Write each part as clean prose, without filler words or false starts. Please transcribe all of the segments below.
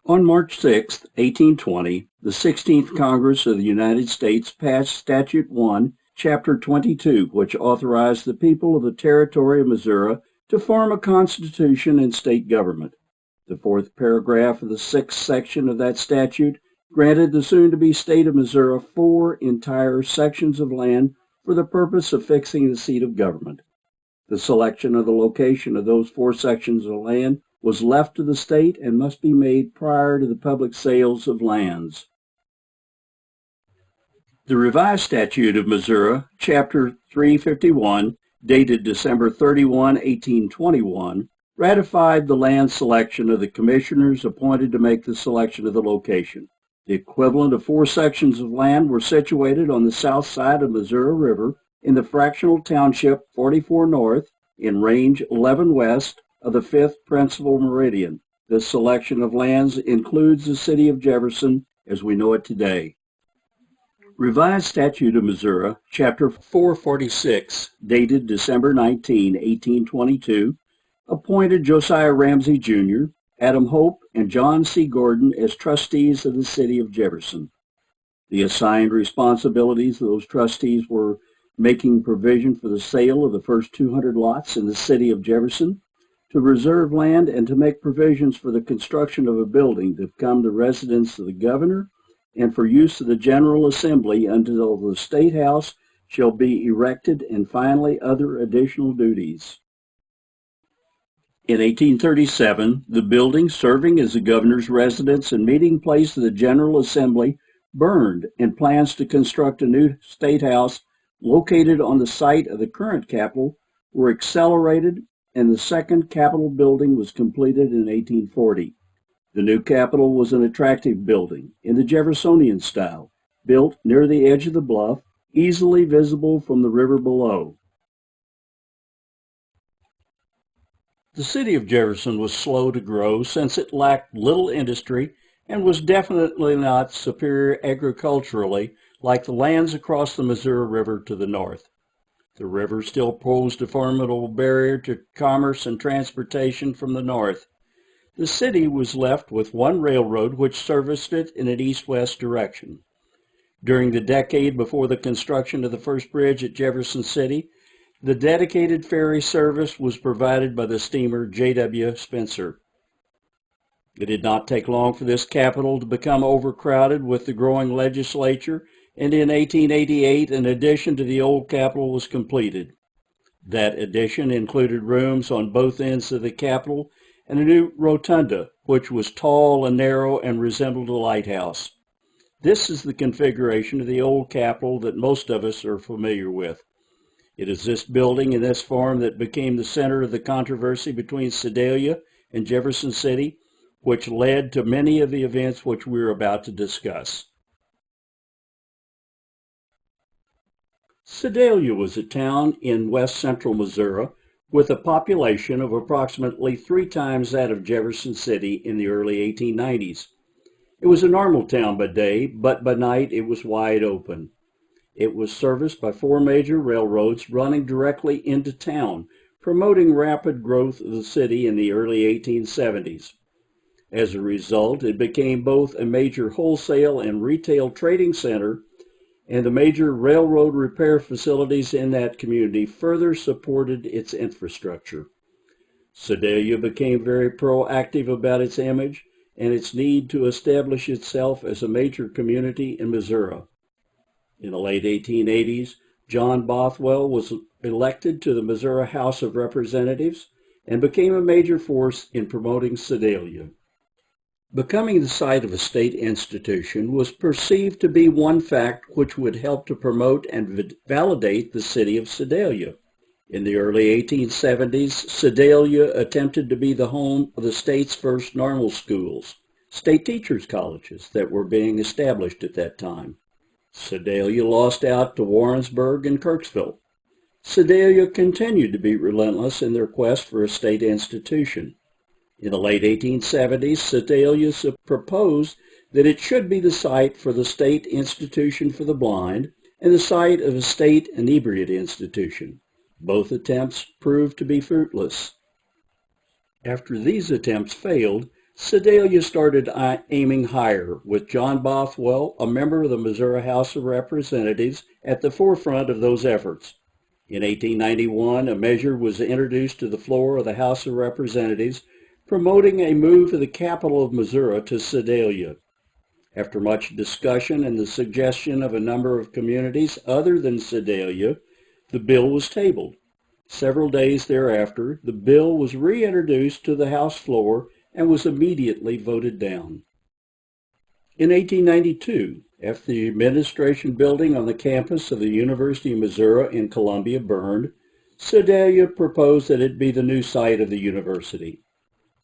On March 6, 1820, the 16th Congress of the United States passed Statute 1, Chapter 22, which authorized the people of the Territory of Missouri to form a constitution and state government. The fourth paragraph of the sixth section of that statute granted the soon-to-be state of Missouri 4 entire sections of land for the purpose of fixing the seat of government. The selection of the location of those 4 sections of land was left to the state and must be made prior to the public sales of lands. The Revised Statute of Missouri, Chapter 351, dated December 31, 1821, ratified the land selection of the commissioners appointed to make the selection of the location. The equivalent of 4 sections of land were situated on the south side of Missouri River in the fractional township 44 North in range 11 West of the 5th principal meridian. This selection of lands includes the city of Jefferson as we know it today. Revised Statute of Missouri, Chapter 446, dated December 19, 1822, appointed Josiah Ramsey, Jr., Adam Hope, and John C. Gordon as trustees of the city of Jefferson. The assigned responsibilities of those trustees were making provision for the sale of the first 200 lots in the city of Jefferson, to reserve land, and to make provisions for the construction of a building to become the residence of the governor and for use of the General Assembly until the State House shall be erected, and finally other additional duties. In 1837, the building serving as the governor's residence and meeting place of the General Assembly burned, and plans to construct a new State House located on the site of the current Capitol were accelerated, and the second Capitol building was completed in 1840. The new Capitol was an attractive building in the Jeffersonian style, built near the edge of the bluff, easily visible from the river below. The city of Jefferson was slow to grow since it lacked little industry and was definitely not superior agriculturally like the lands across the Missouri River to the north. The river still posed a formidable barrier to commerce and transportation from the north. The city was left with one railroad which serviced it in an east-west direction. During the decade before the construction of the first bridge at Jefferson City, the dedicated ferry service was provided by the steamer J.W. Spencer. It did not take long for this capital to become overcrowded with the growing legislature, and in 1888 an addition to the old Capitol was completed. That addition included rooms on both ends of the Capitol and a new rotunda, which was tall and narrow and resembled a lighthouse. This is the configuration of the old Capitol that most of us are familiar with. It is this building in this form that became the center of the controversy between Sedalia and Jefferson City, which led to many of the events which we are about to discuss. Sedalia was a town in west central Missouri with a population of approximately 3 times that of Jefferson City in the early 1890s. It was a normal town by day, but by night it was wide open. It was serviced by 4 major railroads running directly into town, promoting rapid growth of the city in the early 1870s. As a result, it became both a major wholesale and retail trading center, and the major railroad repair facilities in that community further supported its infrastructure. Sedalia became very proactive about its image and its need to establish itself as a major community in Missouri. In the late 1880s, John Bothwell was elected to the Missouri House of Representatives and became a major force in promoting Sedalia. Becoming the site of a state institution was perceived to be one fact which would help to promote and validate the city of Sedalia. In the early 1870s, Sedalia attempted to be the home of the state's first normal schools, state teachers' colleges that were being established at that time. Sedalia lost out to Warrensburg and Kirksville. Sedalia continued to be relentless in their quest for a state institution. In the late 1870s, Sedalia proposed that it should be the site for the State Institution for the Blind and the site of a state inebriate institution. Both attempts proved to be fruitless. After these attempts failed, Sedalia started aiming higher, with John Bothwell, a member of the Missouri House of Representatives, at the forefront of those efforts. In 1891, a measure was introduced to the floor of the House of Representatives promoting a move of the capital of Missouri to Sedalia. After much discussion and the suggestion of a number of communities other than Sedalia, the bill was tabled. Several days thereafter, the bill was reintroduced to the House floor and was immediately voted down. In 1892, after the administration building on the campus of the University of Missouri in Columbia burned, Sedalia proposed that it be the new site of the university.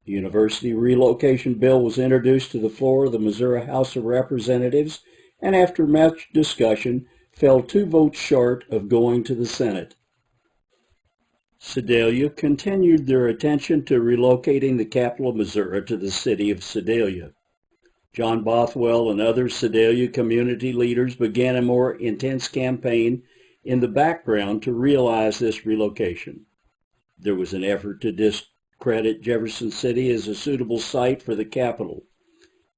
The university relocation bill was introduced to the floor of the Missouri House of Representatives and after much discussion fell 2 votes short of going to the Senate. Sedalia continued their attention to relocating the capital of Missouri to the city of Sedalia. John Bothwell and other Sedalia community leaders began a more intense campaign in the background to realize this relocation. There was an effort to discredit Jefferson City as a suitable site for the capital.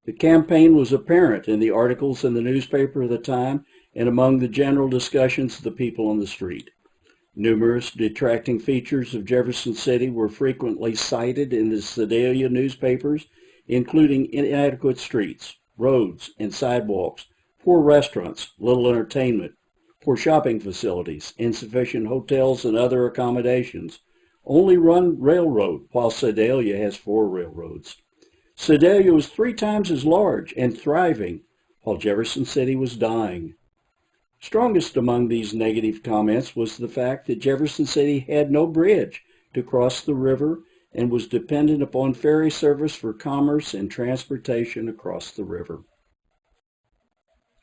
The campaign was apparent in the articles in the newspaper of the time and among the general discussions of the people on the street. Numerous detracting features of Jefferson City were frequently cited in the Sedalia newspapers, including inadequate streets, roads, and sidewalks, poor restaurants, little entertainment, poor shopping facilities, insufficient hotels and other accommodations, only one railroad, while Sedalia has 4 railroads. Sedalia was 3 times as large and thriving, while Jefferson City was dying. Strongest among these negative comments was the fact that Jefferson City had no bridge to cross the river and was dependent upon ferry service for commerce and transportation across the river.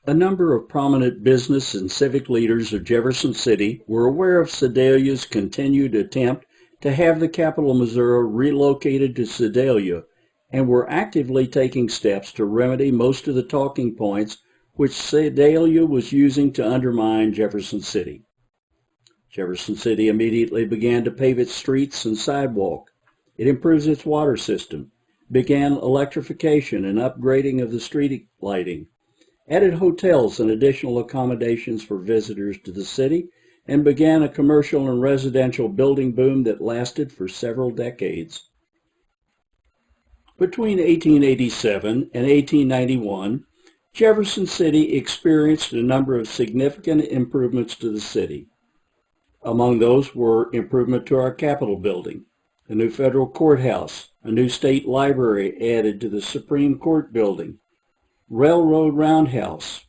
A number of prominent business and civic leaders of Jefferson City were aware of Sedalia's continued attempt to have the capital of Missouri relocated to Sedalia and were actively taking steps to remedy most of the talking points which Sedalia was using to undermine Jefferson City. Jefferson City immediately began to pave its streets and sidewalk. It improves its water system, began electrification and upgrading of the street lighting, added hotels and additional accommodations for visitors to the city, and began a commercial and residential building boom that lasted for several decades. Between 1887 and 1891, Jefferson City experienced a number of significant improvements to the city. Among those were improvement to our Capitol building, a new federal courthouse, a new state library added to the Supreme Court building, railroad roundhouse,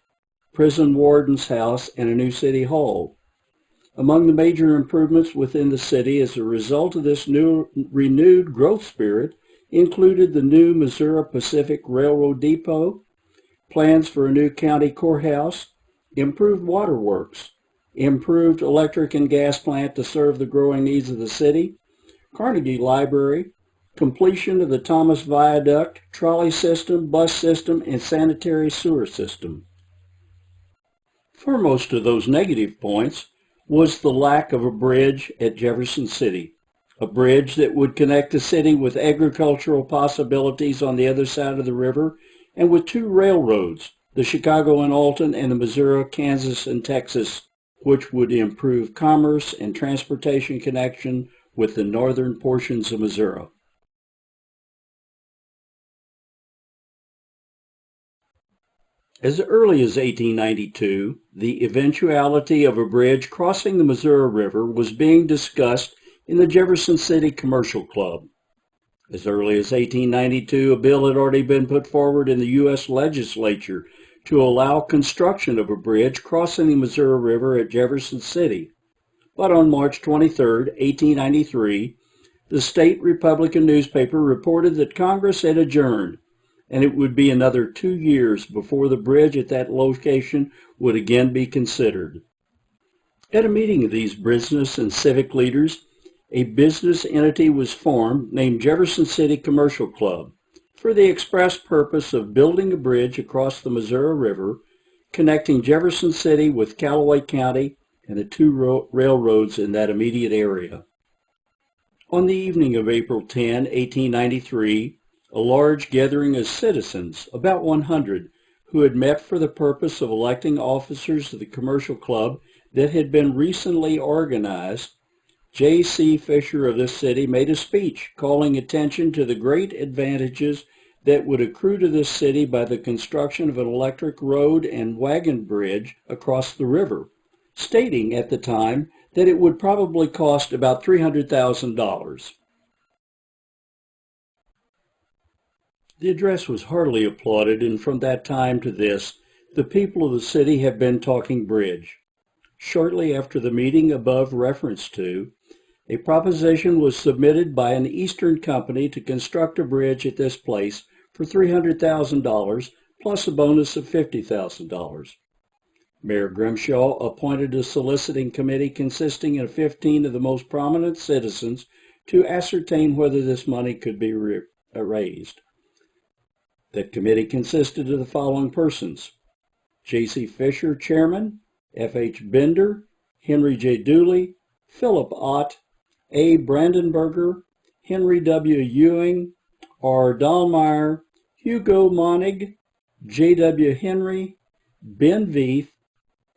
prison warden's house, and a new city hall. Among the major improvements within the city as a result of this new renewed growth spirit included the new Missouri Pacific Railroad Depot, plans for a new county courthouse, improved waterworks, improved electric and gas plant to serve the growing needs of the city, Carnegie Library, completion of the Thomas Viaduct, trolley system, bus system, and sanitary sewer system. Foremost of those negative points was the lack of a bridge at Jefferson City, a bridge that would connect the city with agricultural possibilities on the other side of the river and with 2 railroads, the Chicago and Alton and the Missouri, Kansas, and Texas, which would improve commerce and transportation connection with the northern portions of Missouri. As early as 1892, the eventuality of a bridge crossing the Missouri River was being discussed in the Jefferson City Commercial Club. As early as 1892, a bill had already been put forward in the U.S. legislature to allow construction of a bridge crossing the Missouri River at Jefferson City. But on March 23, 1893, the state Republican newspaper reported that Congress had adjourned, and it would be another 2 years before the bridge at that location would again be considered. At a meeting of these business and civic leaders, a business entity was formed named Jefferson City Commercial Club for the express purpose of building a bridge across the Missouri River, connecting Jefferson City with Callaway County and the 2 railroads in that immediate area. On the evening of April 10, 1893, a large gathering of citizens, about 100, who had met for the purpose of electing officers of the commercial club that had been recently organized. J.C. Fisher of this city made a speech calling attention to the great advantages that would accrue to this city by the construction of an electric road and wagon bridge across the river, stating at the time that it would probably cost about $300,000. The address was heartily applauded, and from that time to this, the people of the city have been talking bridge. Shortly after the meeting above referenced to, a proposition was submitted by an Eastern company to construct a bridge at this place for $300,000 plus a bonus of $50,000. Mayor Grimshaw appointed a soliciting committee consisting of 15 of the most prominent citizens to ascertain whether this money could be raised. That committee consisted of the following persons: J.C. Fisher, Chairman; F.H. Bender, Henry J. Dooley, Philip Ott, A. Brandenberger, Henry W. Ewing, R. Dahlmeyer, Hugo Monig, J.W. Henry, Ben Veith,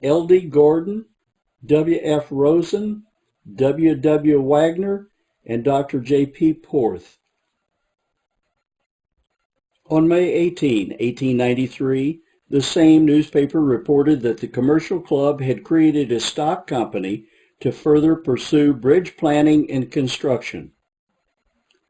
L.D. Gordon, W.F. Rosen, W.W. Wagner, and Dr. J.P. Porth. On May 18, 1893, the same newspaper reported that the commercial club had created a stock company to further pursue bridge planning and construction.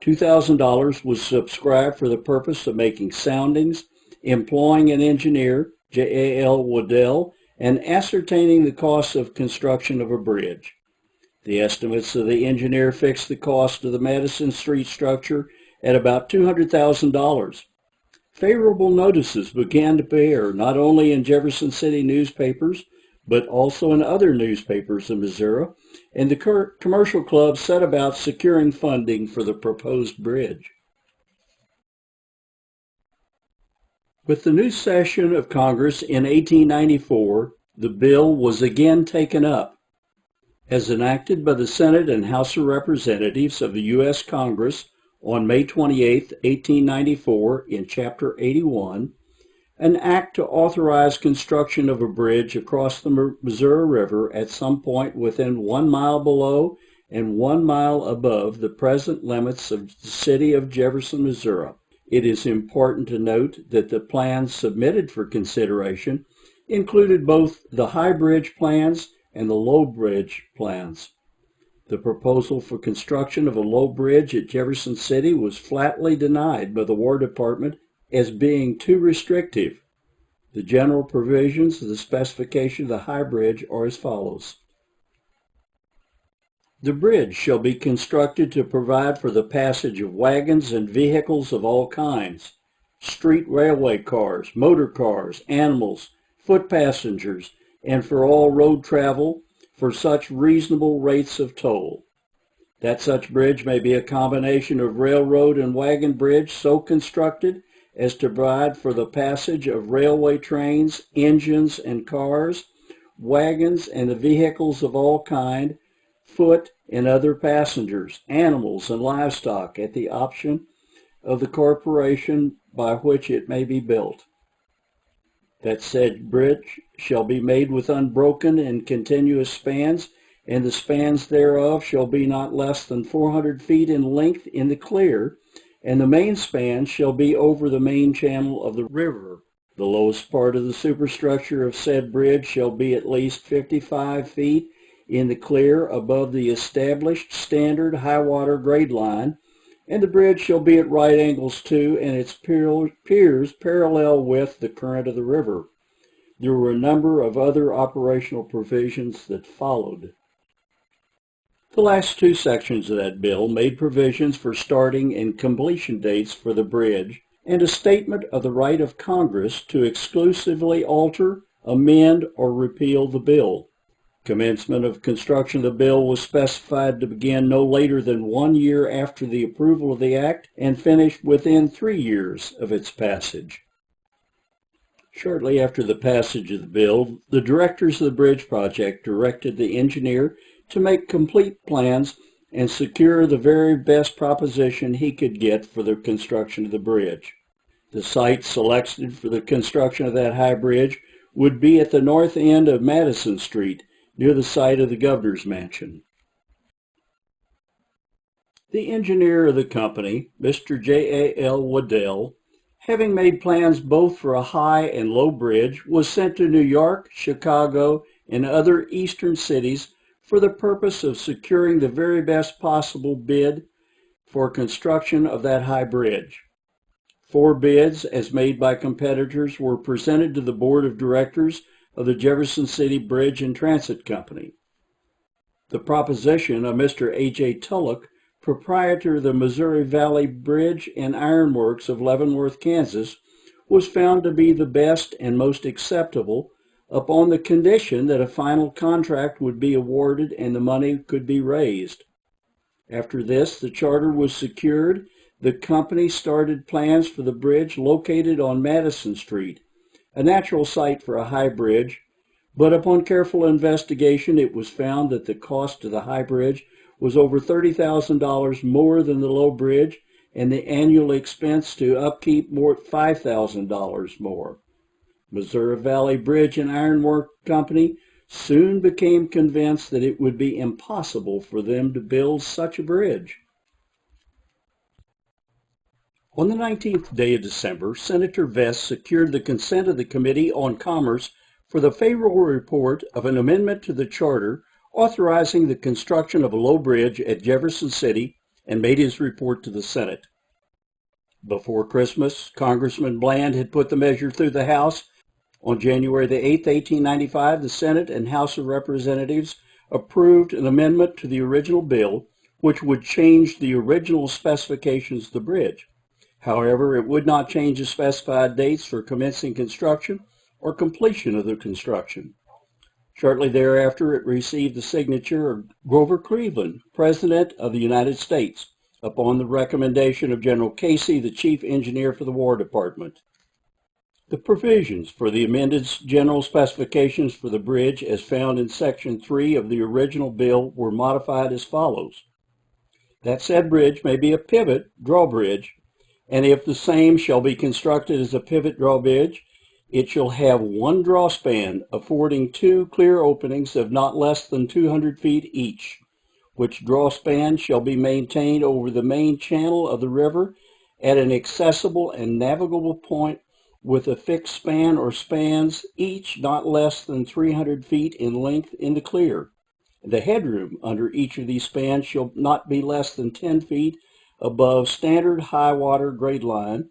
$2,000 was subscribed for the purpose of making soundings, employing an engineer, J.A.L. Waddell, and ascertaining the cost of construction of a bridge. The estimates of the engineer fixed the cost of the Madison Street structure at about $200,000. Favorable notices began to appear not only in Jefferson City newspapers, but also in other newspapers in Missouri, and the commercial club set about securing funding for the proposed bridge. With the new session of Congress in 1894, the bill was again taken up. As enacted by the Senate and House of Representatives of the U.S. Congress on May 28, 1894, in Chapter 81, an act to authorize construction of a bridge across the Missouri River at some point within 1 mile below and 1 mile above the present limits of the city of Jefferson, Missouri. It is important to note that the plans submitted for consideration included both the high bridge plans and the low bridge plans. The proposal for construction of a low bridge at Jefferson City was flatly denied by the War Department as being too restrictive. The general provisions of the specification of the high bridge are as follows. The bridge shall be constructed to provide for the passage of wagons and vehicles of all kinds, street railway cars, motor cars, animals, foot passengers, and for all road travel for such reasonable rates of toll. That such bridge may be a combination of railroad and wagon bridge so constructed as to provide for the passage of railway trains, engines and cars, wagons and the vehicles of all kind, foot and other passengers, animals and livestock at the option of the corporation by which it may be built. That said bridge shall be made with unbroken and continuous spans, and the spans thereof shall be not less than 400 feet in length in the clear, and the main span shall be over the main channel of the river. The lowest part of the superstructure of said bridge shall be at least 55 feet in the clear above the established standard high water grade line, and the bridge shall be at right angles to and its piers parallel with the current of the river. There were a number of other operational provisions that followed. The last two sections of that bill made provisions for starting and completion dates for the bridge and a statement of the right of Congress to exclusively alter, amend, or repeal the bill. Commencement of construction of the bill was specified to begin no later than 1 year after the approval of the act and finish within 3 years of its passage. Shortly after the passage of the bill, the directors of the bridge project directed the engineer to make complete plans and secure the very best proposition he could get for the construction of the bridge. The site selected for the construction of that high bridge would be at the north end of Madison Street, near the site of the governor's mansion. The engineer of the company, Mr. J.A.L. Waddell, having made plans both for a high and low bridge, was sent to New York, Chicago, and other eastern cities for the purpose of securing the very best possible bid for construction of that high bridge. 4 bids, as made by competitors, were presented to the board of directors of the Jefferson City Bridge and Transit Company. The proposition of Mr. A.J. Tulloch, proprietor of the Missouri Valley Bridge and Iron Works of Leavenworth, Kansas, was found to be the best and most acceptable upon the condition that a final contract would be awarded and the money could be raised. After this, the charter was secured. The company started plans for the bridge located on Madison Street, a natural site for a high bridge, but upon careful investigation, it was found that the cost of the high bridge was over $30,000 more than the low bridge, and the annual expense to upkeep more $5,000 more. Missouri Valley Bridge and Iron Work Company soon became convinced that it would be impossible for them to build such a bridge. On the 19th day of December, Senator Vest secured the consent of the Committee on Commerce for the favorable report of an amendment to the charter authorizing the construction of a low bridge at Jefferson City, and made his report to the Senate. Before Christmas, Congressman Bland had put the measure through the House. On January the 8th, 1895, the Senate and House of Representatives approved an amendment to the original bill, which would change the original specifications of the bridge. However, it would not change the specified dates for commencing construction or completion of the construction. Shortly thereafter, it received the signature of Grover Cleveland, President of the United States, upon the recommendation of General Casey, the Chief Engineer for the War Department. The provisions for the amended general specifications for the bridge, as found in Section 3 of the original bill, were modified as follows. That said bridge may be a pivot drawbridge, and if the same shall be constructed as a pivot drawbridge, it shall have 1 drawspan affording 2 clear openings of not less than 200 feet each, which drawspan shall be maintained over the main channel of the river at an accessible and navigable point with a fixed span or spans, each not less than 300 feet in length in the clear. The headroom under each of these spans shall not be less than 10 feet above standard high water grade line,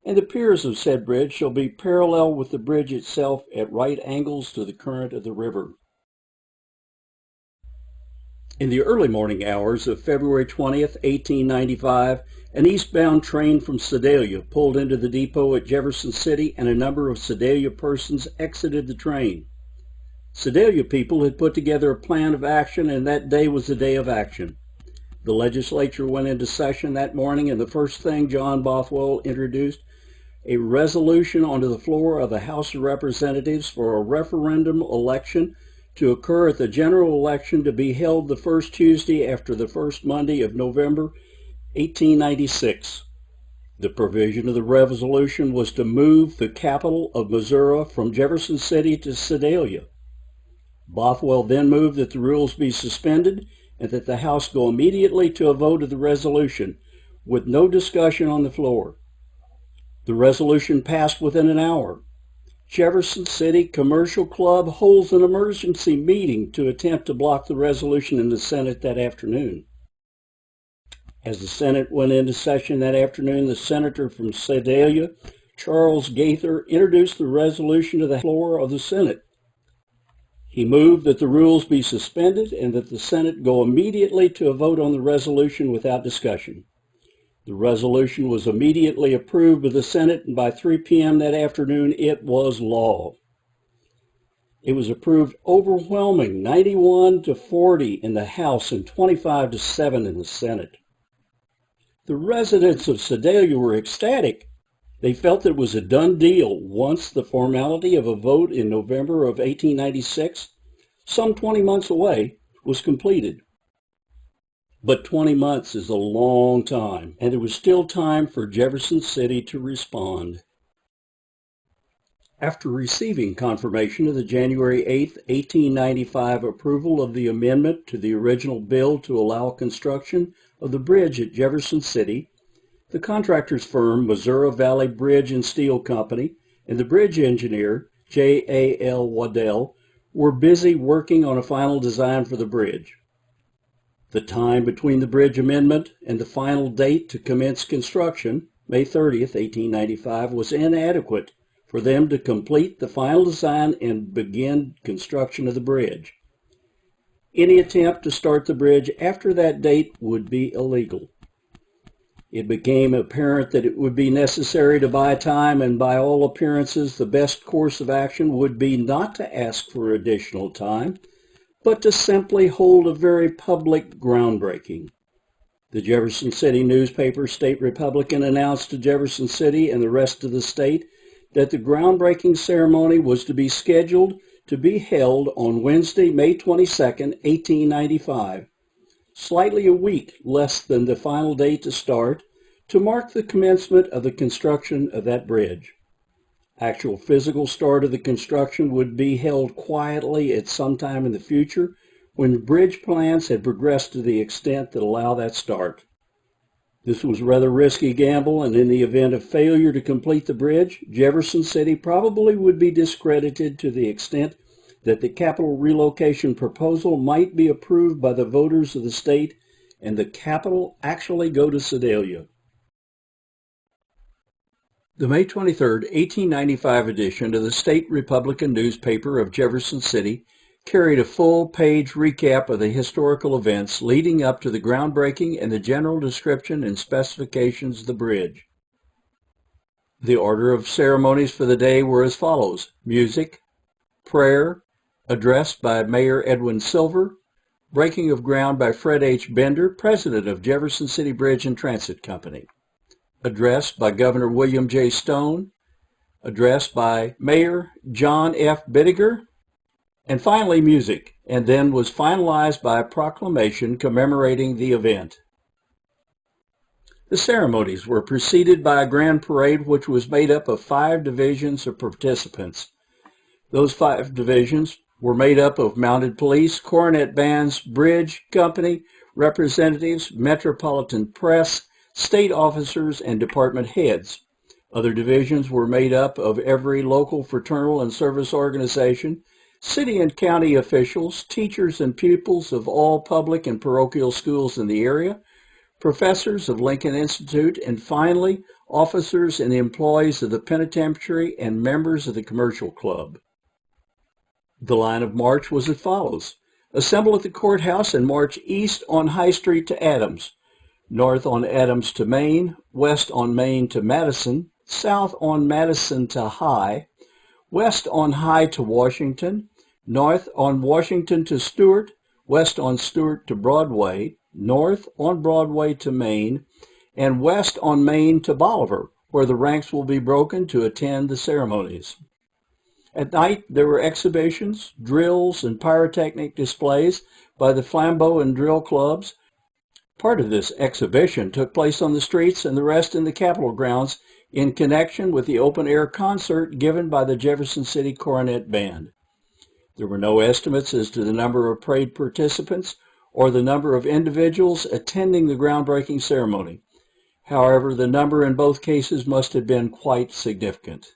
and the piers of said bridge shall be parallel with the bridge itself at right angles to the current of the river. In the early morning hours of February 20th, 1895, an eastbound train from Sedalia pulled into the depot at Jefferson City, and a number of Sedalia persons exited the train. Sedalia people had put together a plan of action, and that day was the day of action. The legislature went into session that morning, and the first thing John Bothwell introduced a resolution onto the floor of the House of Representatives for a referendum election to occur at the general election to be held the first Tuesday after the first Monday of November, 1896. The provision of the resolution was to move the capital of Missouri from Jefferson City to Sedalia. Bothwell then moved that the rules be suspended and that the House go immediately to a vote of the resolution, with no discussion on the floor. The resolution passed within an hour. Jefferson City Commercial Club holds an emergency meeting to attempt to block the resolution in the Senate that afternoon. As the Senate went into session that afternoon, the senator from Sedalia, Charles Gaither, introduced the resolution to the floor of the Senate. He moved that the rules be suspended and that the Senate go immediately to a vote on the resolution without discussion. The resolution was immediately approved by the Senate, and by 3 p.m. that afternoon, it was law. It was approved overwhelming 91-40 in the House and 25-7 in the Senate. The residents of Sedalia were ecstatic. They felt that it was a done deal once the formality of a vote in November of 1896, some 20 months away, was completed. But 20 months is a long time, and there was still time for Jefferson City to respond. After receiving confirmation of the January 8, 1895 approval of the amendment to the original bill to allow construction of the bridge at Jefferson City, the contractor's firm, Missouri Valley Bridge and Steel Company, and the bridge engineer, J.A.L. Waddell, were busy working on a final design for the bridge. The time between the bridge amendment and the final date to commence construction, May 30th, 1895, was inadequate for them to complete the final design and begin construction of the bridge. Any attempt to start the bridge after that date would be illegal. It became apparent that it would be necessary to buy time, and by all appearances, the best course of action would be not to ask for additional time, but to simply hold a very public groundbreaking. The Jefferson City newspaper, State Republican, announced to Jefferson City and the rest of the state that the groundbreaking ceremony was to be scheduled to be held on Wednesday, May 22, 1895, slightly a week less than the final date to start, to mark the commencement of the construction of that bridge. Actual physical start of the construction would be held quietly at some time in the future when bridge plans had progressed to the extent that allow that start. This was a rather risky gamble, and in the event of failure to complete the bridge, Jefferson City probably would be discredited to the extent that the capital relocation proposal might be approved by the voters of the state and the capital actually go to Sedalia. The May 23, 1895 edition of the State Republican newspaper of Jefferson City carried a full-page recap of the historical events leading up to the groundbreaking and the general description and specifications of the bridge. The order of ceremonies for the day were as follows: music, prayer, address by Mayor Edwin Silver, breaking of ground by Fred H. Bender, president of Jefferson City Bridge and Transit Company, address by Governor William J. Stone, address by Mayor John F. Bittiger, and finally music, and then was finalized by a proclamation commemorating the event. The ceremonies were preceded by a grand parade which was made up of 5 divisions of participants. Those 5 divisions were made up of mounted police, cornet bands, bridge company representatives, metropolitan press, state officers, and department heads. Other divisions were made up of every local fraternal and service organization, city and county officials, teachers and pupils of all public and parochial schools in the area, professors of Lincoln Institute, and finally, officers and employees of the penitentiary and members of the commercial club. The line of march was as follows: assemble at the courthouse and march east on High Street to Adams, north on Adams to Main, west on Main to Madison, south on Madison to High, west on High to Washington, north on Washington to Stewart, west on Stewart to Broadway, north on Broadway to Main, and west on Main to Bolivar, where the ranks will be broken to attend the ceremonies. At night, there were exhibitions, drills, and pyrotechnic displays by the flambeau and drill clubs. Part of this exhibition took place on the streets and the rest in the Capitol grounds in connection with the open-air concert given by the Jefferson City Cornet Band. There were no estimates as to the number of parade participants or the number of individuals attending the groundbreaking ceremony. However, the number in both cases must have been quite significant.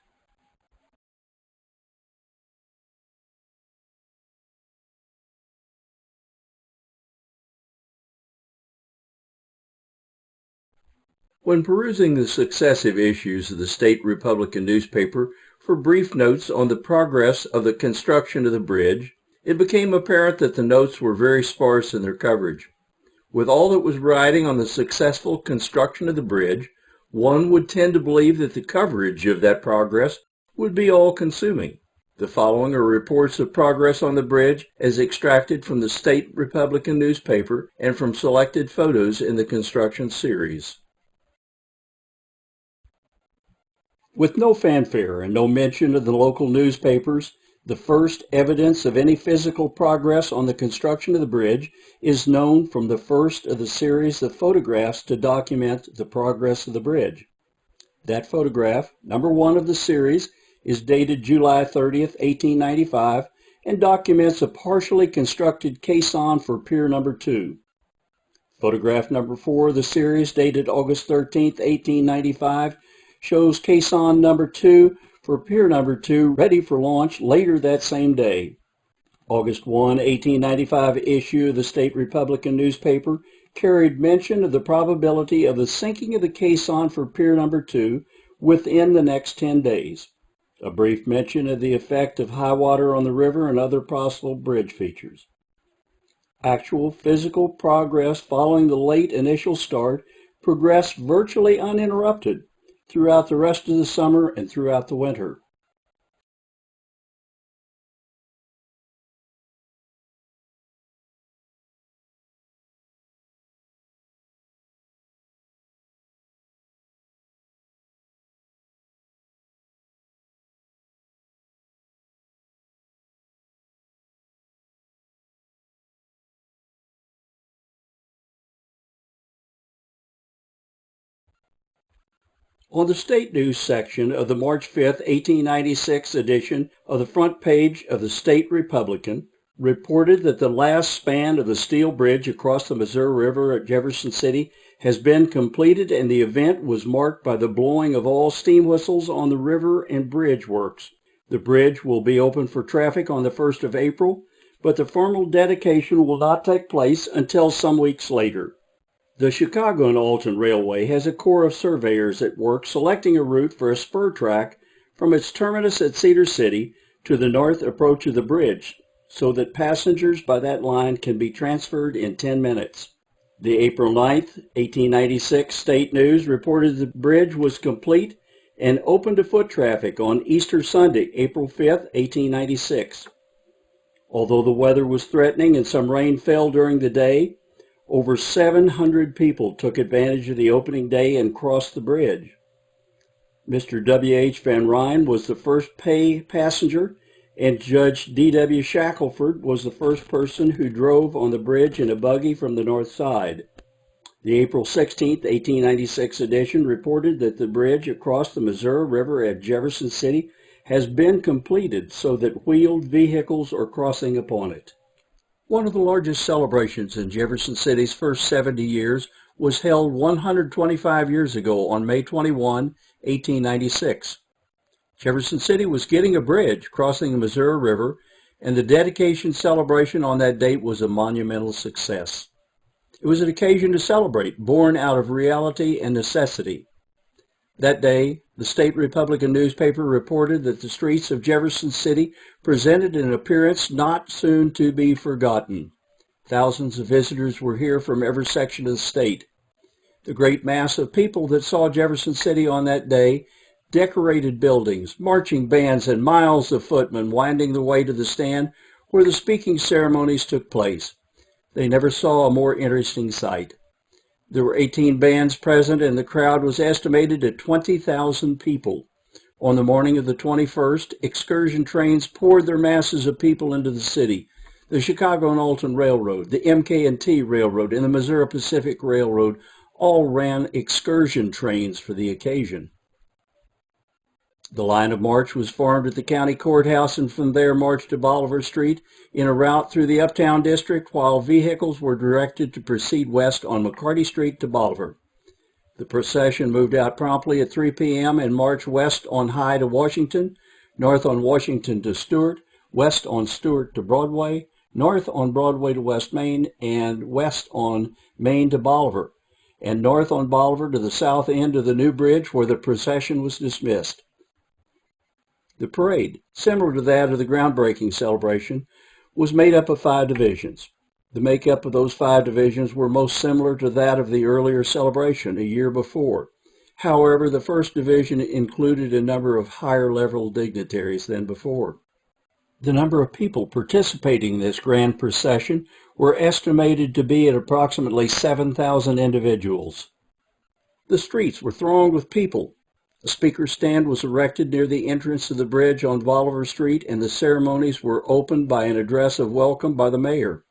When perusing the successive issues of the State Republican newspaper for brief notes on the progress of the construction of the bridge, it became apparent that the notes were very sparse in their coverage. With all that was riding on the successful construction of the bridge, one would tend to believe that the coverage of that progress would be all-consuming. The following are reports of progress on the bridge as extracted from the State Republican newspaper and from selected photos in the construction series. With no fanfare and no mention of the local newspapers, The first evidence of any physical progress on the construction of the bridge is known from the first of the series of photographs to document the progress of the bridge. That photograph, number 1 of the series, is dated July 30th, 1895, and documents a partially constructed caisson for pier number 2. Photograph number 4 of the series, dated August 13th, 1895, shows caisson number 2 for pier number 2 ready for launch later that same day. August 1, 1895 issue of the State Republican newspaper carried mention of the probability of the sinking of the caisson for pier number 2 within the next 10 days. A brief mention of the effect of high water on the river and other possible bridge features. Actual physical progress following the late initial start progressed virtually uninterrupted throughout the rest of the summer and throughout the winter. On the state news section of the March 5, 1896 edition of the front page of the State Republican, reported that the last span of the steel bridge across the Missouri River at Jefferson City has been completed, and the event was marked by the blowing of all steam whistles on the river and bridge works. The bridge will be open for traffic on the 1st of April, but the formal dedication will not take place until some weeks later. The Chicago and Alton Railway has a corps of surveyors at work selecting a route for a spur track from its terminus at Cedar City to the north approach of the bridge, so that passengers by that line can be transferred in 10 minutes. The April 9th, 1896 State News reported the bridge was complete and open to foot traffic on Easter Sunday, April 5th, 1896. Although the weather was threatening and some rain fell during the day, over 700 people took advantage of the opening day and crossed the bridge. Mr. W. H. Van Ryn was the first pay passenger, and Judge D. W. Shackelford was the first person who drove on the bridge in a buggy from the north side. The April 16, 1896 edition reported that the bridge across the Missouri River at Jefferson City has been completed so that wheeled vehicles are crossing upon it. One of the largest celebrations in Jefferson City's first 70 years was held 125 years ago on May 21, 1896. Jefferson City was getting a bridge crossing the Missouri River, and the dedication celebration on that date was a monumental success. It was an occasion to celebrate, born out of reality and necessity. That day, the State Republican newspaper reported that the streets of Jefferson City presented an appearance not soon to be forgotten. Thousands of visitors were here from every section of the state. The great mass of people that saw Jefferson City on that day, decorated buildings, marching bands, and miles of footmen winding the way to the stand where the speaking ceremonies took place. They never saw a more interesting sight. There were 18 bands present, and the crowd was estimated at 20,000 people. On the morning of the 21st, excursion trains poured their masses of people into the city. The Chicago and Alton Railroad, the MK&T Railroad, and the Missouri Pacific Railroad all ran excursion trains for the occasion. The line of march was formed at the county courthouse, and from there marched to Bolivar Street in a route through the Uptown District, while vehicles were directed to proceed west on McCarty Street to Bolivar. The procession moved out promptly at 3 p.m. and marched west on High to Washington, north on Washington to Stewart, west on Stewart to Broadway, north on Broadway to West Main, and west on Main to Bolivar, and north on Bolivar to the south end of the new bridge where the procession was dismissed. The parade, similar to that of the groundbreaking celebration, was made up of 5 divisions. The makeup of those 5 divisions were most similar to that of the earlier celebration a year before. However, the first division included a number of higher-level dignitaries than before. The number of people participating in this grand procession were estimated to be at approximately 7,000 individuals. The streets were thronged with people. A speaker's stand was erected near the entrance to the bridge on Bolivar Street, and the ceremonies were opened by an address of welcome by the mayor.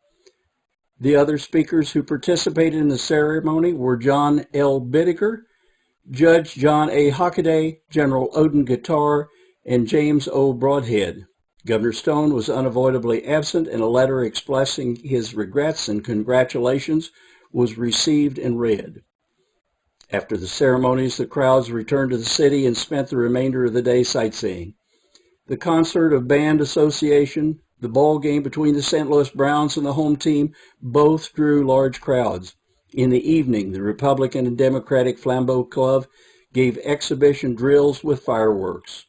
The other speakers who participated in the ceremony were John L. Bidiger, Judge John A. Hockaday, General Odin Guitar, and James O. Broadhead. Governor Stone was unavoidably absent, and a letter expressing his regrets and congratulations was received and read. After the ceremonies, the crowds returned to the city and spent the remainder of the day sightseeing. The concert of band association, the ball game between the St. Louis Browns and the home team both drew large crowds. In the evening, the Republican and Democratic Flambeau Club gave exhibition drills with fireworks.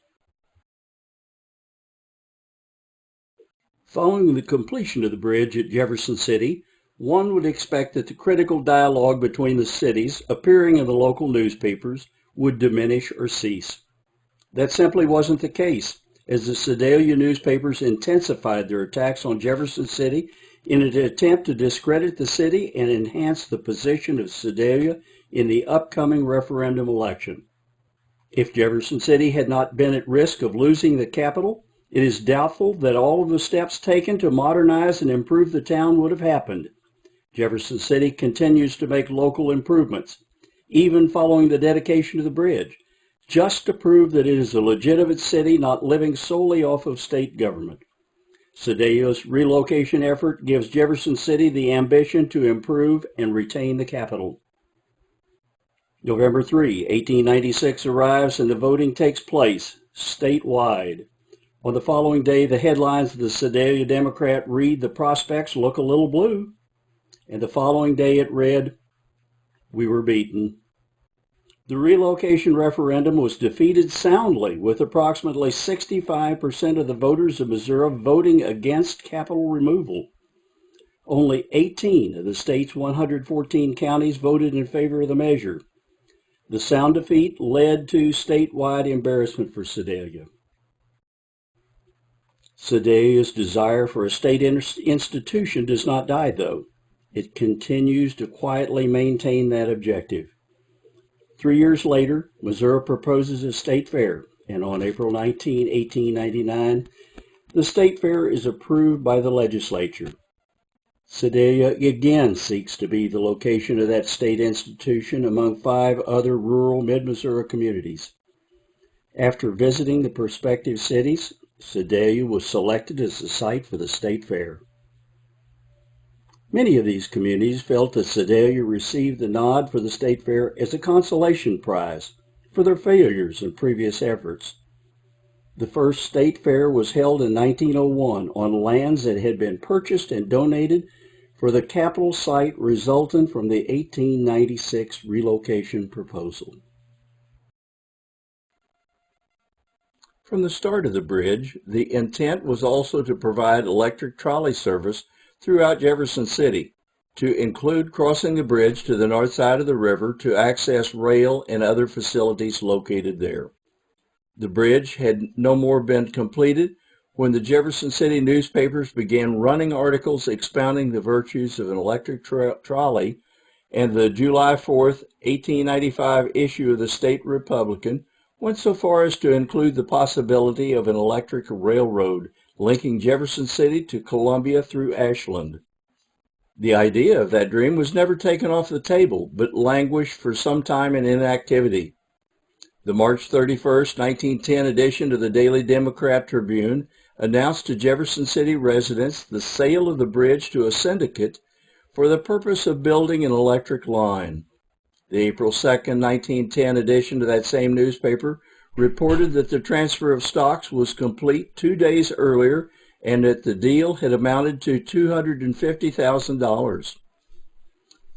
Following the completion of the bridge at Jefferson City, one would expect that the critical dialogue between the cities appearing in the local newspapers would diminish or cease. That simply wasn't the case, as the Sedalia newspapers intensified their attacks on Jefferson City in an attempt to discredit the city and enhance the position of Sedalia in the upcoming referendum election. If Jefferson City had not been at risk of losing the capital, it is doubtful that all of the steps taken to modernize and improve the town would have happened. Jefferson City continues to make local improvements, even following the dedication of the bridge, just to prove that it is a legitimate city not living solely off of state government. Sedalia's relocation effort gives Jefferson City the ambition to improve and retain the capital. November 3, 1896 arrives and the voting takes place statewide. On the following day, the headlines of the Sedalia Democrat read, "The prospects look a little blue." And the following day it read, "We were beaten." The relocation referendum was defeated soundly, with approximately 65% of the voters of Missouri voting against capital removal. Only 18 of the state's 114 counties voted in favor of the measure. The sound defeat led to statewide embarrassment for Sedalia. Sedalia's desire for a state institution does not die, though. It continues to quietly maintain that objective. 3 years later, Missouri proposes a state fair, and on April 19, 1899, the state fair is approved by the legislature. Sedalia again seeks to be the location of that state institution among 5 other rural mid-Missouri communities. After visiting the prospective cities, Sedalia was selected as the site for the state fair. Many of these communities felt that Sedalia received the nod for the state fair as a consolation prize for their failures in previous efforts. The first state fair was held in 1901 on lands that had been purchased and donated for the capital site resultant from the 1896 relocation proposal. From the start of the bridge, the intent was also to provide electric trolley service throughout Jefferson City, to include crossing the bridge to the north side of the river to access rail and other facilities located there. The bridge had no more been completed when the Jefferson City newspapers began running articles expounding the virtues of an electric trolley, and the July 4, 1895 issue of the State Republican went so far as to include the possibility of an electric railroad linking Jefferson City to Columbia through Ashland. The idea of that dream was never taken off the table, but languished for some time in inactivity. The March 31, 1910 edition of the Daily Democrat Tribune announced to Jefferson City residents the sale of the bridge to a syndicate for the purpose of building an electric line. The April 2, 1910 edition of that same newspaper reported that the transfer of stocks was complete 2 days earlier and that the deal had amounted to $250,000.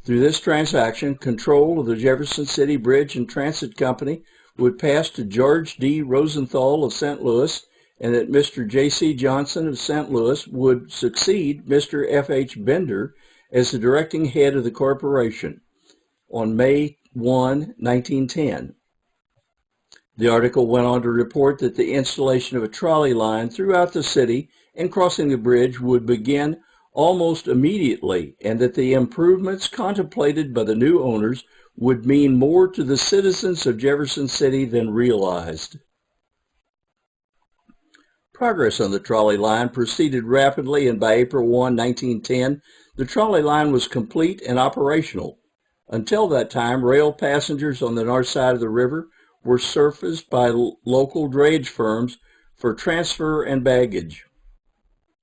Through this transaction, control of the Jefferson City Bridge and Transit Company would pass to George D. Rosenthal of St. Louis, and that Mr. J.C. Johnson of St. Louis would succeed Mr. F.H. Bender as the directing head of the corporation on May 1, 1910. The article went on to report that the installation of a trolley line throughout the city and crossing the bridge would begin almost immediately, and that the improvements contemplated by the new owners would mean more to the citizens of Jefferson City than realized. Progress on the trolley line proceeded rapidly, and by April 1, 1910, the trolley line was complete and operational. Until that time, rail passengers on the north side of the river were serviced by local drayage firms for transfer and baggage.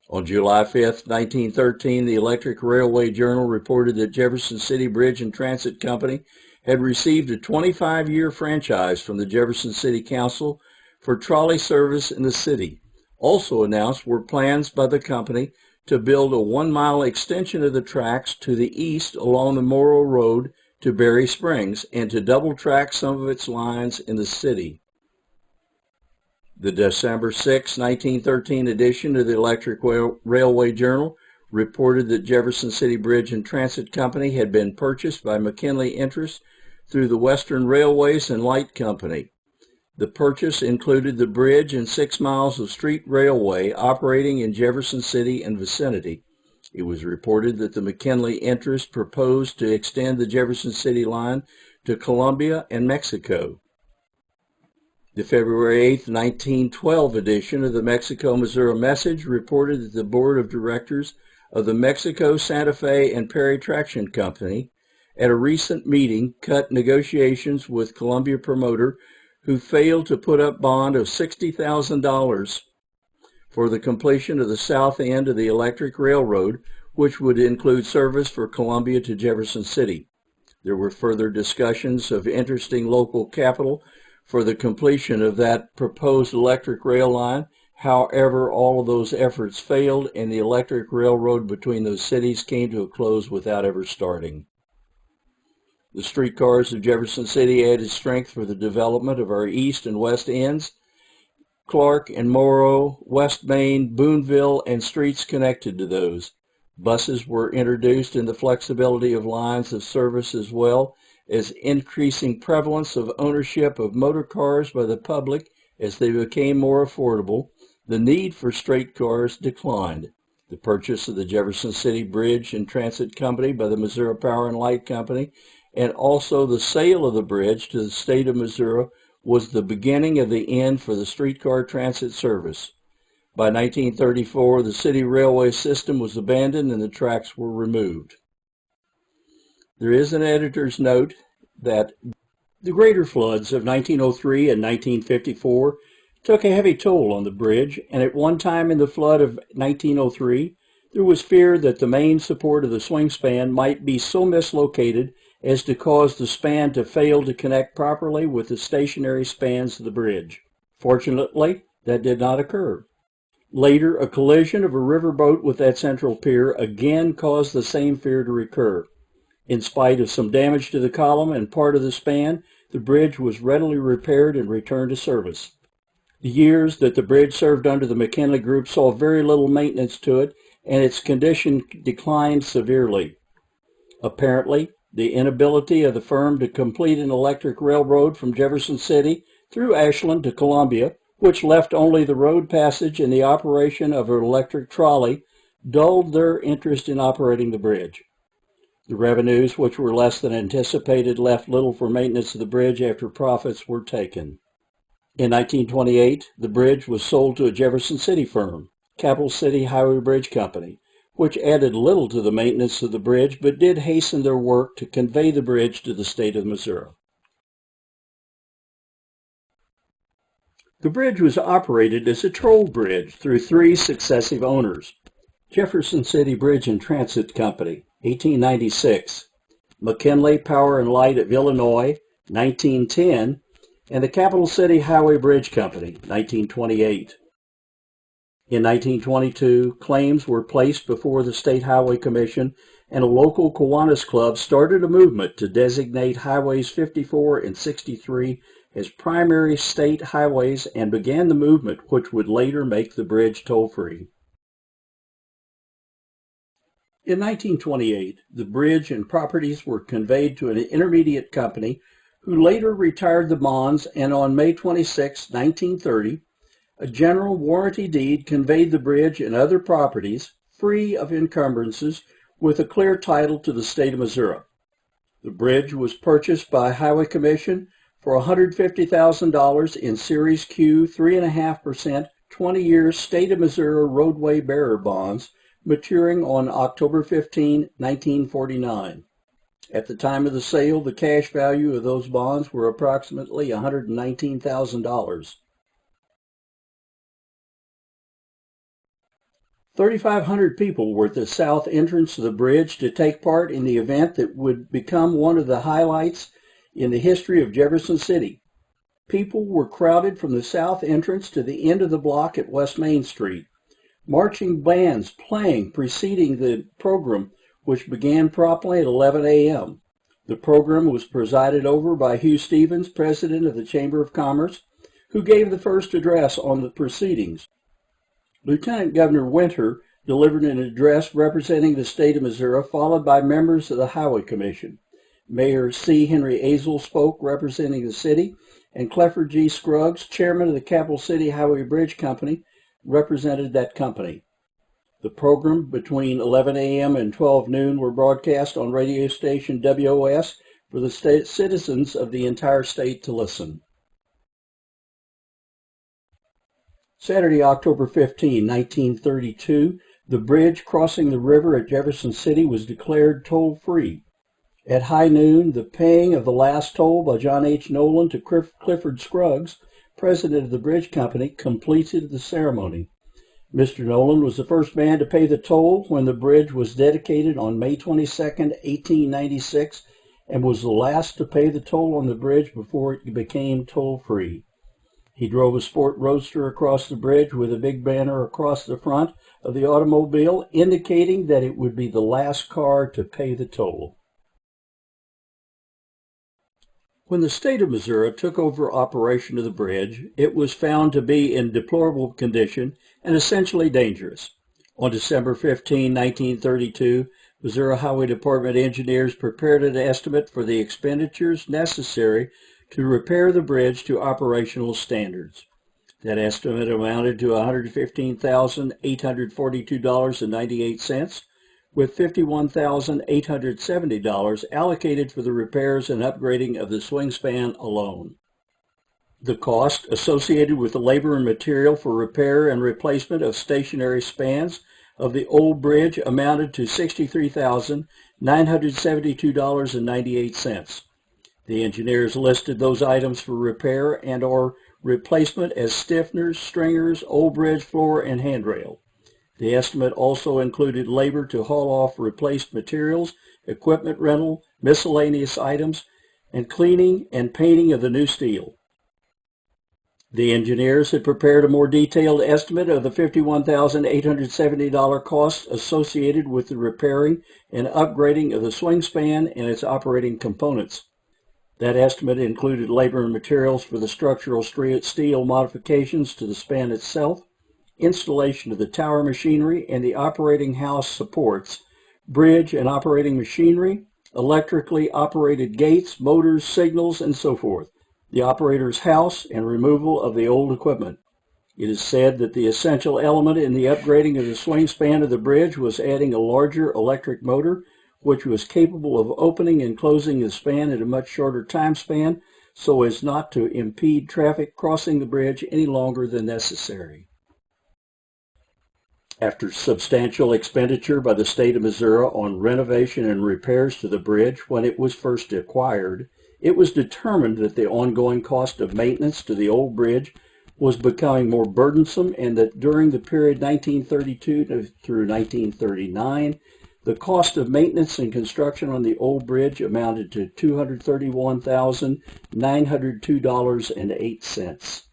On July 5, 1913, the Electric Railway Journal reported that Jefferson City Bridge and Transit Company had received a 25-year franchise from the Jefferson City Council for trolley service in the city. Also announced were plans by the company to build a 1-mile extension of the tracks to the east along the Morrow Road to Berry Springs and to double-track some of its lines in the city. The December 6, 1913 edition of the Electric Railway Journal reported that Jefferson City Bridge and Transit Company had been purchased by McKinley Interests through the Western Railways and Light Company. The purchase included the bridge and 6 miles of street railway operating in Jefferson City and vicinity. It was reported that the McKinley Interests proposed to extend the Jefferson City line to Colombia and Mexico. The February 8, 1912 edition of the Mexico-Missouri Message reported that the board of directors of the Mexico, Santa Fe, and Perry Traction Company at a recent meeting cut negotiations with Columbia promoter who failed to put up bond of $60,000 for the completion of the south end of the electric railroad, which would include service for Columbia to Jefferson City. There were further discussions of interesting local capital for the completion of that proposed electric rail line. However, all of those efforts failed, and the electric railroad between those cities came to a close without ever starting. The streetcars of Jefferson City added strength for the development of our east and west ends, Clark and Morrow, West Main, Boonville, and streets connected to those. Buses were introduced in the flexibility of lines of service as well as increasing prevalence of ownership of motor cars by the public as they became more affordable. The need for streetcars declined. The purchase of the Jefferson City Bridge and Transit Company by the Missouri Power and Light Company, and also the sale of the bridge to the state of Missouri, was the beginning of the end for the streetcar transit service. By 1934, the city railway system was abandoned and the tracks were removed. There is an editor's note that the greater floods of 1903 and 1954 took a heavy toll on the bridge, and at one time in the flood of 1903, there was fear that the main support of the swing span might be so mislocated as to cause the span to fail to connect properly with the stationary spans of the bridge. Fortunately, that did not occur. Later, a collision of a riverboat with that central pier again caused the same fear to recur. In spite of some damage to the column and part of the span, the bridge was readily repaired and returned to service. The years that the bridge served under the McKinley Group saw very little maintenance to it, and its condition declined severely. Apparently, the inability of the firm to complete an electric railroad from Jefferson City through Ashland to Columbia, which left only the road passage and the operation of an electric trolley, dulled their interest in operating the bridge. The revenues, which were less than anticipated, left little for maintenance of the bridge after profits were taken. In 1928, the bridge was sold to a Jefferson City firm, Capital City Highway Bridge Company, which added little to the maintenance of the bridge but did hasten their work to convey the bridge to the state of Missouri. The bridge was operated as a toll bridge through 3 successive owners: Jefferson City Bridge and Transit Company, 1896, McKinley Power and Light of Illinois, 1910, and the Capital City Highway Bridge Company, 1928. In 1922, claims were placed before the State Highway Commission, and a local Kiwanis Club started a movement to designate Highways 54 and 63 as primary state highways and began the movement which would later make the bridge toll-free. In 1928, the bridge and properties were conveyed to an intermediate company who later retired the bonds, and on May 26, 1930, a general warranty deed conveyed the bridge and other properties, free of encumbrances, with a clear title to the state of Missouri. The bridge was purchased by Highway Commission for $150,000 in Series Q 3.5% 20-year State of Missouri roadway bearer bonds maturing on October 15, 1949. At the time of the sale, the cash value of those bonds were approximately $119,000. 3,500 people were at the south entrance of the bridge to take part in the event that would become one of the highlights in the history of Jefferson City. People were crowded from the south entrance to the end of the block at West Main Street. Marching bands playing preceding the program, which began promptly at 11 a.m. The program was presided over by Hugh Stevens, president of the Chamber of Commerce, who gave the first address on the proceedings. Lieutenant Governor Winter delivered an address representing the state of Missouri, followed by members of the Highway Commission. Mayor C. Henry Azle spoke representing the city, and Clifford G. Scruggs, chairman of the Capital City Highway Bridge Company, represented that company. The program between 11 a.m. and 12 noon were broadcast on radio station WOS for the citizens of the entire state to listen. Saturday, October 15, 1932, the bridge crossing the river at Jefferson City was declared toll-free. At high noon, the paying of the last toll by John H. Nolan to Clifford Scruggs, president of the bridge company, completed the ceremony. Mr. Nolan was the first man to pay the toll when the bridge was dedicated on May 22, 1896, and was the last to pay the toll on the bridge before it became toll-free. He drove a sport roadster across the bridge with a big banner across the front of the automobile indicating that it would be the last car to pay the toll. When the state of Missouri took over operation of the bridge, it was found to be in deplorable condition and essentially dangerous. On December 15, 1932, Missouri Highway Department engineers prepared an estimate for the expenditures necessary to repair the bridge to operational standards. That estimate amounted to $115,842.98, with $51,870 allocated for the repairs and upgrading of the swing span alone. The cost associated with the labor and material for repair and replacement of stationary spans of the old bridge amounted to $63,972.98. The engineers listed those items for repair and or replacement as stiffeners, stringers, old bridge floor, and handrail. The estimate also included labor to haul off replaced materials, equipment rental, miscellaneous items, and cleaning and painting of the new steel. The engineers had prepared a more detailed estimate of the $51,870 cost associated with the repairing and upgrading of the swing span and its operating components. That estimate included labor and materials for the structural steel modifications to the span itself, installation of the tower machinery and the operating house supports, bridge and operating machinery, electrically operated gates, motors, signals, and so forth, the operator's house, and removal of the old equipment. It is said that the essential element in the upgrading of the swing span of the bridge was adding a larger electric motor, which was capable of opening and closing the span in a much shorter time span so as not to impede traffic crossing the bridge any longer than necessary. After substantial expenditure by the state of Missouri on renovation and repairs to the bridge when it was first acquired, it was determined that the ongoing cost of maintenance to the old bridge was becoming more burdensome and that during the period 1932 through 1939, the cost of maintenance and construction on the old bridge amounted to $231,902.08.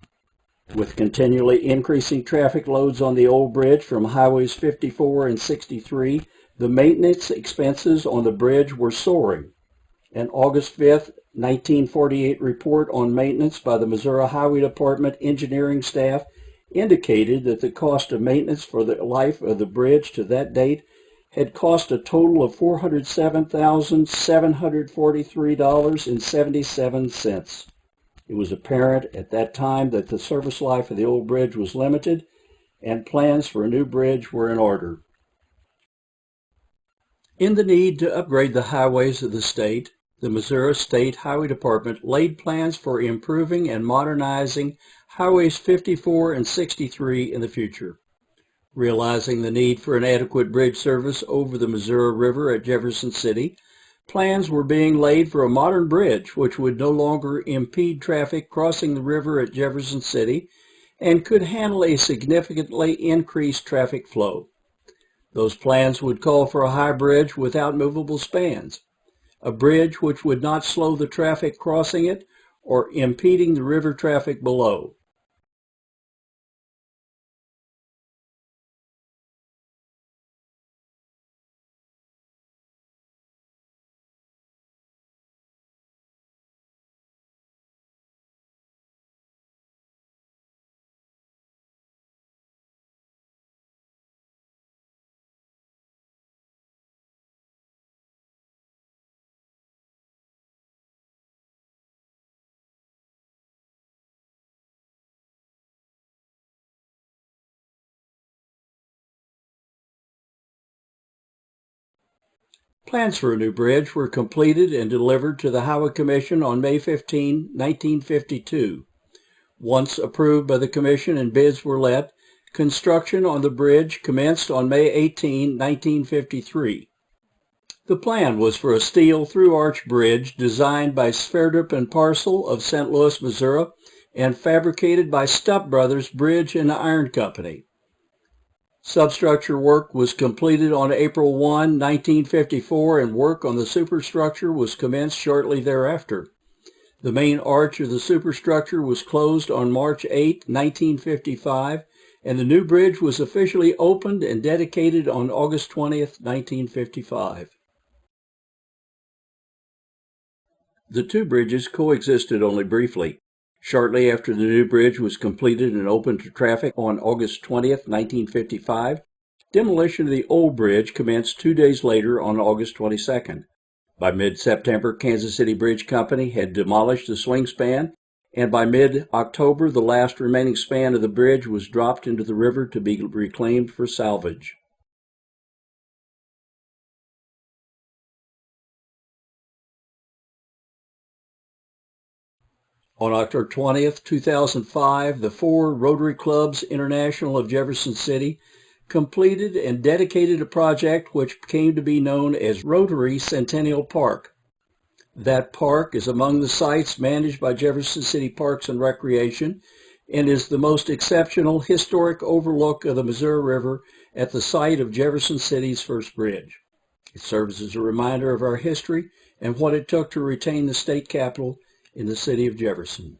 With continually increasing traffic loads on the old bridge from highways 54 and 63, the maintenance expenses on the bridge were soaring. An August 5, 1948 report on maintenance by the Missouri Highway Department engineering staff indicated that the cost of maintenance for the life of the bridge to that date had cost a total of $407,743.77. It was apparent at that time that the service life of the old bridge was limited and plans for a new bridge were in order. In the need to upgrade the highways of the state, the Missouri State Highway Department laid plans for improving and modernizing Highways 54 and 63 in the future. Realizing the need for an adequate bridge service over the Missouri River at Jefferson City, plans were being laid for a modern bridge which would no longer impede traffic crossing the river at Jefferson City and could handle a significantly increased traffic flow. Those plans would call for a high bridge without movable spans, a bridge which would not slow the traffic crossing it or impeding the river traffic below. Plans for a new bridge were completed and delivered to the Highway Commission on May 15, 1952. Once approved by the Commission and bids were let, construction on the bridge commenced on May 18, 1953. The plan was for a steel through-arch bridge designed by Sverdrup and Parcel of St. Louis, Missouri, and fabricated by Stupp Brothers Bridge and Iron Company. Substructure work was completed on April 1, 1954, and work on the superstructure was commenced shortly thereafter. The main arch of the superstructure was closed on March 8, 1955, and the new bridge was officially opened and dedicated on August 20, 1955. The two bridges coexisted only briefly. Shortly after the new bridge was completed and opened to traffic on August 20, 1955, demolition of the old bridge commenced 2 days later on August 22nd. By mid-September, Kansas City Bridge Company had demolished the swing span, and by mid-October, the last remaining span of the bridge was dropped into the river to be reclaimed for salvage. On October 20th, 2005, the four Rotary Clubs International of Jefferson City completed and dedicated a project which came to be known as Rotary Centennial Park. That park is among the sites managed by Jefferson City Parks and Recreation and is the most exceptional historic overlook of the Missouri River at the site of Jefferson City's first bridge. It serves as a reminder of our history and what it took to retain the state capital in the city of Jefferson.